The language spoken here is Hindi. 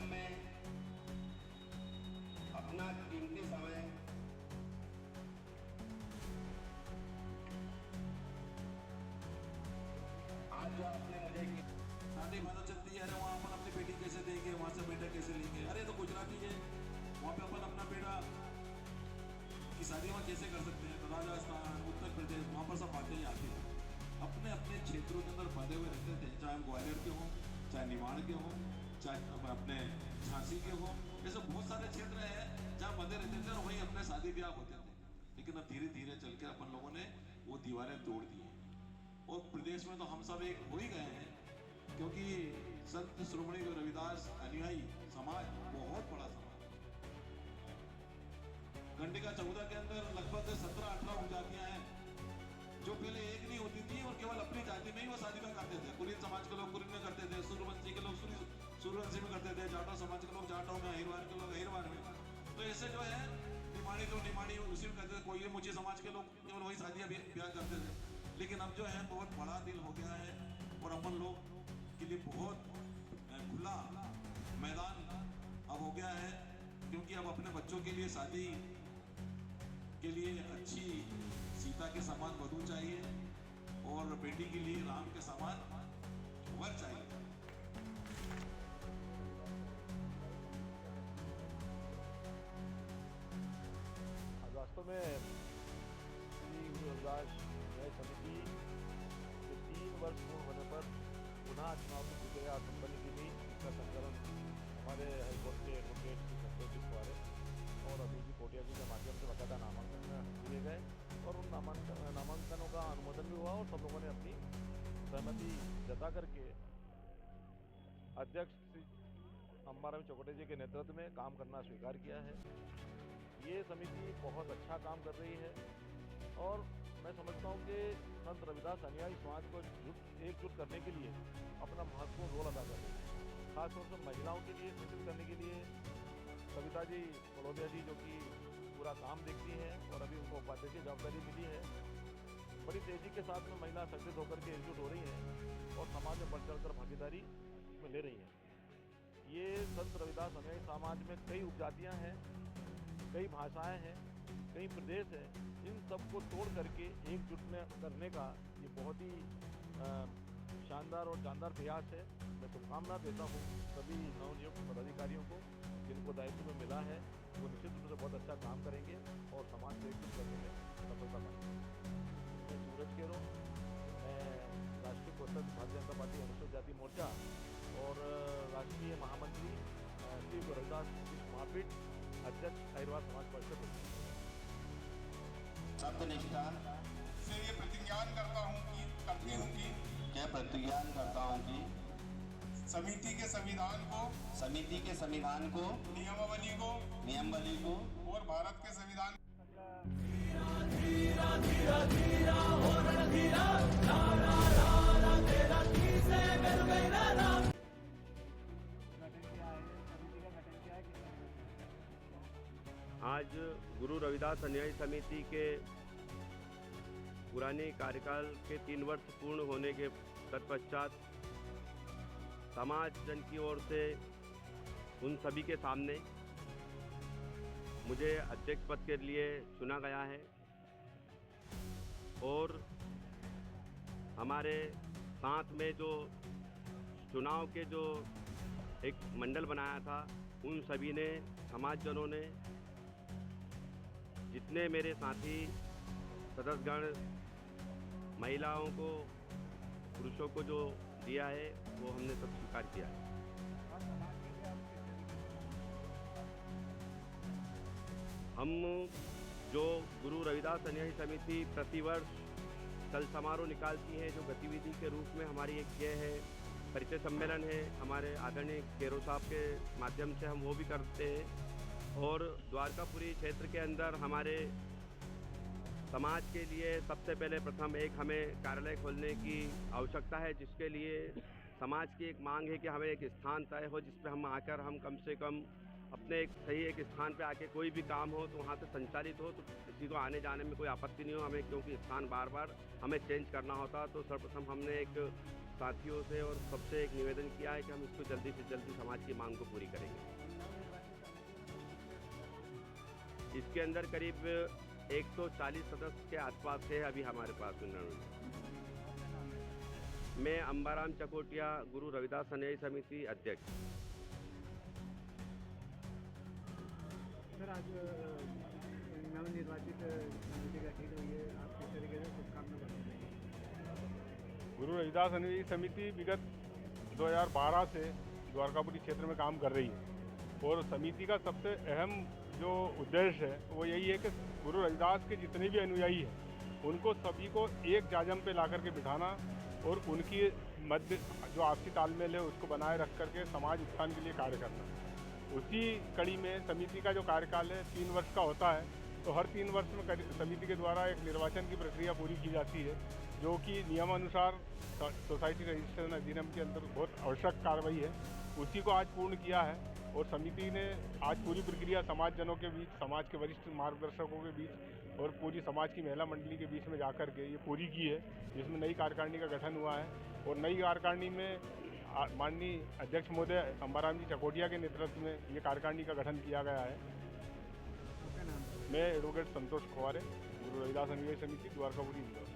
कार्यक्रम में अपना कीमती समय आज जो आपने मुझे शादी मानो चलती है, अरे वहाँ अपन अपनी बेटी कैसे देंगे, वहाँ से बेटा कैसे लेंगे, अरे तो गुजराती है वहाँ पे अपन अपना बेटा की शादी वहाँ कैसे कर सकते हैं। तो राजस्थान, उत्तर प्रदेश, वहाँ पर सब बातें ही आती हैं। अपने अपने क्षेत्रों के अंदर बंधे हुए रहते थे, चाहे हम ग्वालियर के हों, चाहे निमाड़ के हों, चाहे अपने झांसी के हों, ऐसे बहुत सारे क्षेत्र हैं जहाँ बंधे रहते थे और वहीं अपने शादी ब्याह होते थे। लेकिन अब धीरे धीरे चल के अपन लोगों ने वो दीवारें तोड़ दी हैं और प्रदेश में तो हम सब एक हो ही गए हैं, क्योंकि संत श्रोमणी रविदास अनुयायी समाज बहुत बड़ा समाज। घंटिका 14 के अंदर लगभग 17-18 उपजातियां हैं जो पहले एक नहीं होती थी और केवल अपनी जाति में ही वो शादी में करते थे। कुलीन समाज के लोग कुलीन में करते थे, सूर्यवंशी के लोग सूर्यवंशी में करते थे, जाटो समाज के लोग जाटों में, अहिरवार के लोग अहिरवार में। तो ऐसे जो है निमाड़ी तो निमाड़ी उसी में करते थे, कोई मुझे समाज के लोग केवल वही शादियां ब्याह करते थे। लेकिन अब जो है बहुत बड़ा दिल हो गया है और अपन लोग के लिए बहुत खुला मैदान अब हो गया है, क्योंकि अब अपने बच्चों के लिए शादी के लिए अच्छी सीता के समान वधू चाहिए और बेटी के लिए राम के समान वर चाहिए। वास्तव में श्री गुरु रविदास न्याय समिति के 3 वर्ष पूर्ण होने पर पुनः चुनाव की प्रक्रिया संपन्न की गई। इसका संकलन हमारे हाईकोर्ट के एडवोकेट श्री संतोष द्वारा और अभी जी कोटिया जी के माध्यम से बकायदा नामांकन किए गए और उन नामांकनों का अनुमोदन भी हुआ और सब लोगों ने अपनी सहमति जता करके अध्यक्ष श्री अंबाराम चौकटे जी के नेतृत्व में काम करना स्वीकार किया है। ये समिति बहुत अच्छा काम कर रही है और मैं समझता हूँ कि संत रविदास अनुयायी समाज को एकजुट करने के लिए अपना महत्वपूर्ण रोल अदा कर रही है। खासतौर से महिलाओं के लिए सूचित करने के लिए कविता जी बड़ौदिया जी जो कि पूरा काम देखती हैं और अभी उनको उपाध्यक्ष की जवाबदारी मिली है, बड़ी तेजी के साथ में महिला संगठित होकर के एकजुट हो रही हैं और समाज में बढ़ चढ़कर भागीदारी में ले रही हैं। ये संत रविदास अनुयायी समाज में कई उपजातियाँ हैं, कई भाषाएं हैं, कई प्रदेश हैं, इन सबको तोड़ करके एकजुट करने का ये बहुत ही शानदार और जानदार प्रयास है। मैं शुभकामना देता हूँ सभी नवनियुक्त पदाधिकारियों को जिनको दायित्व में मिला है, वो निश्चित रूप से बहुत अच्छा काम करेंगे और समाज को एकजुट करने में सफलता पाएंगे। मैं सूरज केरो, मैं राष्ट्रीय कोषाध्यक्ष भारतीय जनता पार्टी अनुसूचित जाति मोर्चा और राष्ट्रीय महामंत्री श्री गुरु रविदास महापीठ अध्यक्ष अहिरवार समाज परिषद सत्यनिष्ठा से ये प्रतिज्ञान करता हूँ कि क्या प्रतिज्ञान करता हूँ कि समिति के संविधान को नियमावली को और भारत के संविधान आज गुरु रविदास अनुयायी समिति के पुराने कार्यकाल के 3 वर्ष पूर्ण होने के तत्पश्चात समाज जन की ओर से उन सभी के सामने मुझे अध्यक्ष पद के लिए चुना गया है और हमारे साथ में जो चुनाव के जो एक मंडल बनाया था, उन सभी ने, समाजजनों ने, जितने मेरे साथी सदस्यगण महिलाओं को, पुरुषों को जो दिया है, वो हमने सब स्वीकार किया है। हम जो गुरु रविदास अनुयायी समिति प्रतिवर्ष कल समारोह निकालती है, जो गतिविधि के रूप में हमारी एक ये है, परिचय सम्मेलन है, हमारे आदरणीय केरो साहब के माध्यम से हम वो भी करते हैं और द्वारकापुरी क्षेत्र के अंदर हमारे समाज के लिए सबसे पहले प्रथम एक हमें कार्यालय खोलने की आवश्यकता है, जिसके लिए समाज की एक मांग है कि हमें एक स्थान तय हो जिस पर हम आकर हम कम से कम अपने एक सही एक स्थान पे आके कोई भी काम हो तो वहाँ से संचालित हो, तो किसी को आने जाने में कोई आपत्ति नहीं हो हमें, क्योंकि स्थान बार बार हमें चेंज करना होता। तो सर्वप्रथम हमने एक साथियों से और सबसे एक निवेदन किया है कि हम इसको जल्दी से जल्दी समाज की मांग को पूरी करेंगे। इसके अंदर करीब 140 सदस्य के आसपास है अभी हमारे पास में। मैं अंबाराम चकोटिया, गुरु रविदास अनुयायी समिति अध्यक्ष। सर, आज नवनिर्वाचित समिति गठित हुई है, आप किस तरीके से शुभकामना करते हैं? गुरु रविदास अनुयायी समिति विगत 2012 से द्वारकापुरी क्षेत्र में काम कर रही है और समिति का सबसे अहम जो उद्देश्य है वो यही है कि गुरु रविदास के जितने भी अनुयायी हैं उनको सभी को एक जाजम पे ला करके बिठाना और उनकी मध्य जो आपसी तालमेल है उसको बनाए रख करके समाज उत्थान के लिए कार्य करना। उसी कड़ी में समिति का जो कार्यकाल है 3 वर्ष का होता है, तो हर 3 वर्ष में समिति के द्वारा एक निर्वाचन की प्रक्रिया पूरी की जाती है, जो कि नियमानुसार सोसाइटी रजिस्ट्रेशन अधिनियम के अंदर बहुत आवश्यक कार्रवाई है। उसी को आज पूर्ण किया है और समिति ने आज पूरी प्रक्रिया समाजजनों के बीच, समाज के वरिष्ठ मार्गदर्शकों के बीच और पूरी समाज की महिला मंडली के बीच में जाकर के ये पूरी की है, जिसमें नई कार्यकारिणी का गठन हुआ है। और नई कार्यकारिणी में माननीय अध्यक्ष महोदय अंबाराम जी चकोटिया के नेतृत्व में ये कार्यकारिणी का गठन किया गया है। मैं एडवोकेट संतोष खुआरे, गुरु रविदास अनुयायी समिति, द्वारकापुरी इंदौर।